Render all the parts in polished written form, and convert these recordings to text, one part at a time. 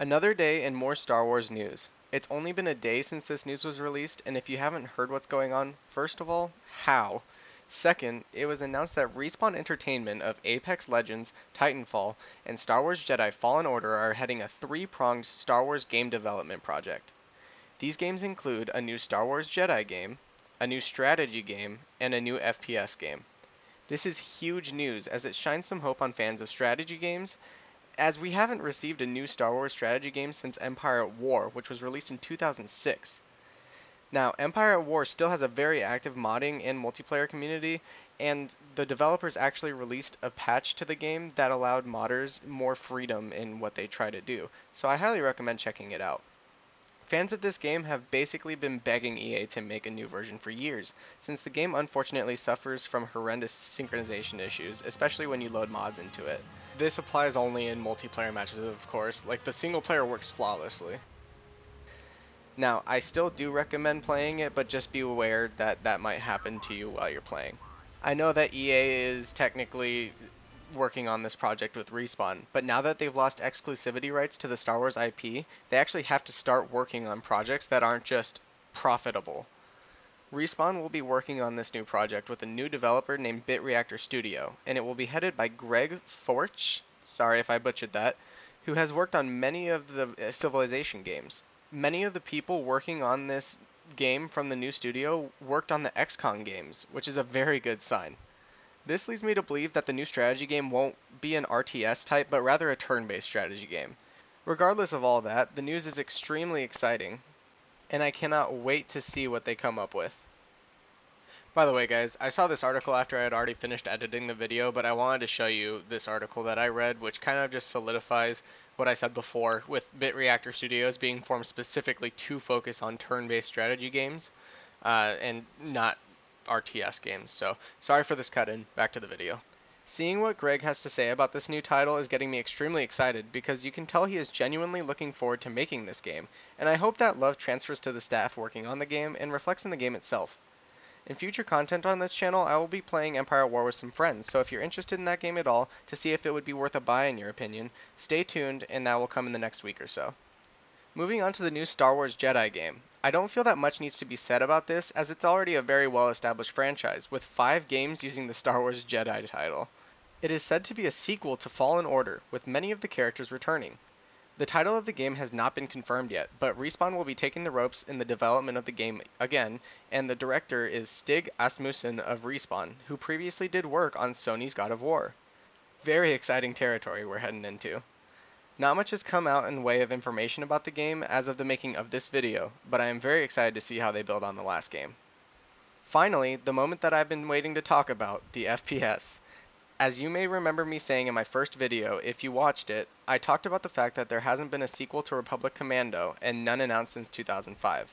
Another day and more Star Wars news. It's only been a day since this news was released, and if you haven't heard what's going on, first of all, how? Second, it was announced that Respawn Entertainment of Apex Legends, Titanfall, and Star Wars Jedi Fallen Order are heading a three-pronged Star Wars game development project. These games include a new Star Wars Jedi game, a new strategy game, and a new FPS game. This is huge news as it shines some hope on fans of strategy games, as we haven't received a new Star Wars strategy game since Empire at War, which was released in 2006. Now, Empire at War still has a very active modding and multiplayer community, and the developers actually released a patch to the game that allowed modders more freedom in what they try to do, so I highly recommend checking it out. Fans of this game have basically been begging EA to make a new version for years, since the game unfortunately suffers from horrendous synchronization issues, especially when you load mods into it. This applies only in multiplayer matches, of course, like the single player works flawlessly. Now, I still do recommend playing it, but just be aware that that might happen to you while you're playing. I know that EA is technically working on this project with Respawn, but now that they've lost exclusivity rights to the Star Wars IP, they actually have to start working on projects that aren't just profitable. Respawn will be working on this new project with a new developer named BitReactor Studio, and it will be headed by Greg Forch, sorry if I butchered that, who has worked on many of the Civilization games. Many of the people working on this game from the new studio worked on the XCOM games, which is a very good sign. This leads me to believe that the new strategy game won't be an RTS type, but rather a turn-based strategy game. Regardless of all that, the news is extremely exciting, and I cannot wait to see what they come up with. By the way, guys, I saw this article after I had already finished editing the video, but I wanted to show you this article that I read, which kind of just solidifies what I said before, with BitReactor Studios being formed specifically to focus on turn-based strategy games, and not RTS games. So, sorry for this cut-in. Back to the video. Seeing what Greg has to say about this new title is getting me extremely excited, because you can tell he is genuinely looking forward to making this game, and I hope that love transfers to the staff working on the game and reflects in the game itself. In future content on this channel, I will be playing Empire at War with some friends, so if you're interested in that game at all, to see if it would be worth a buy in your opinion, stay tuned and that will come in the next week or so. Moving on to the new Star Wars Jedi game. I don't feel that much needs to be said about this, as it's already a very well established franchise, with 5 games using the Star Wars Jedi title. It is said to be a sequel to Fallen Order, with many of the characters returning. The title of the game has not been confirmed yet, but Respawn will be taking the ropes in the development of the game again, and the director is Stig Asmussen of Respawn, who previously did work on Sony's God of War. Very exciting territory we're heading into. Not much has come out in way of information about the game as of the making of this video, but I am very excited to see how they build on the last game. Finally, the moment that I've been waiting to talk about, the FPS. As you may remember me saying in my first video, if you watched it, I talked about the fact that there hasn't been a sequel to Republic Commando, and none announced since 2005.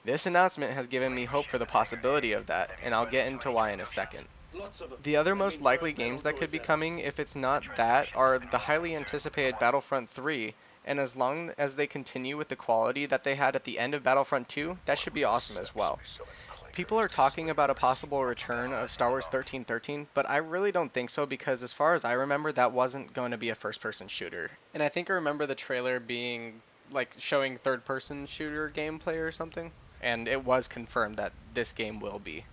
This announcement has given me hope for the possibility of that, and I'll get into why in a second. The other most likely games that could be coming, if it's not that, are the highly anticipated Battlefront 3, and as long as they continue with the quality that they had at the end of Battlefront 2, that should be awesome as well. People are talking about a possible return of Star Wars 1313, but I really don't think so, because as far as I remember, that wasn't going to be a first-person shooter. And I think I remember the trailer being, like, showing third-person shooter gameplay or something, and it was confirmed that this game will be.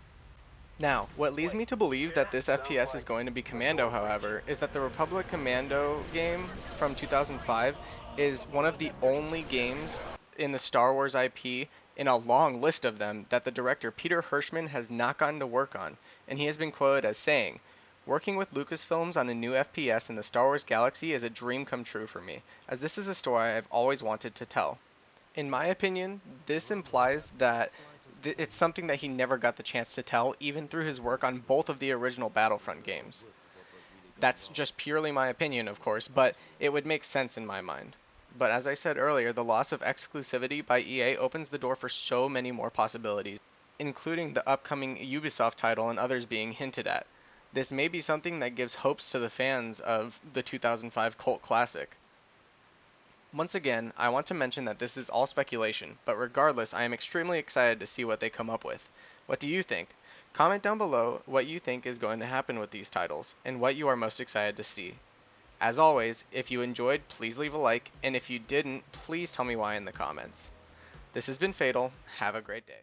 Now, what leads me to believe that this FPS is going to be Commando, however, is that the Republic Commando game from 2005 is one of the only games in the Star Wars IP in a long list of them that the director Peter Hirschman has not gotten to work on, and he has been quoted as saying, "Working with Lucasfilms on a new FPS in the Star Wars galaxy is a dream come true for me, as this is a story I've always wanted to tell." In my opinion, this implies that it's something that he never got the chance to tell, even through his work on both of the original Battlefront games. That's just purely my opinion, of course, but it would make sense in my mind. But as I said earlier, the loss of exclusivity by EA opens the door for so many more possibilities, including the upcoming Ubisoft title and others being hinted at. This may be something that gives hopes to the fans of the 2005 cult classic. Once again, I want to mention that this is all speculation, but regardless, I am extremely excited to see what they come up with. What do you think? Comment down below what you think is going to happen with these titles, and what you are most excited to see. As always, if you enjoyed, please leave a like, and if you didn't, please tell me why in the comments. This has been Fatal. Have a great day.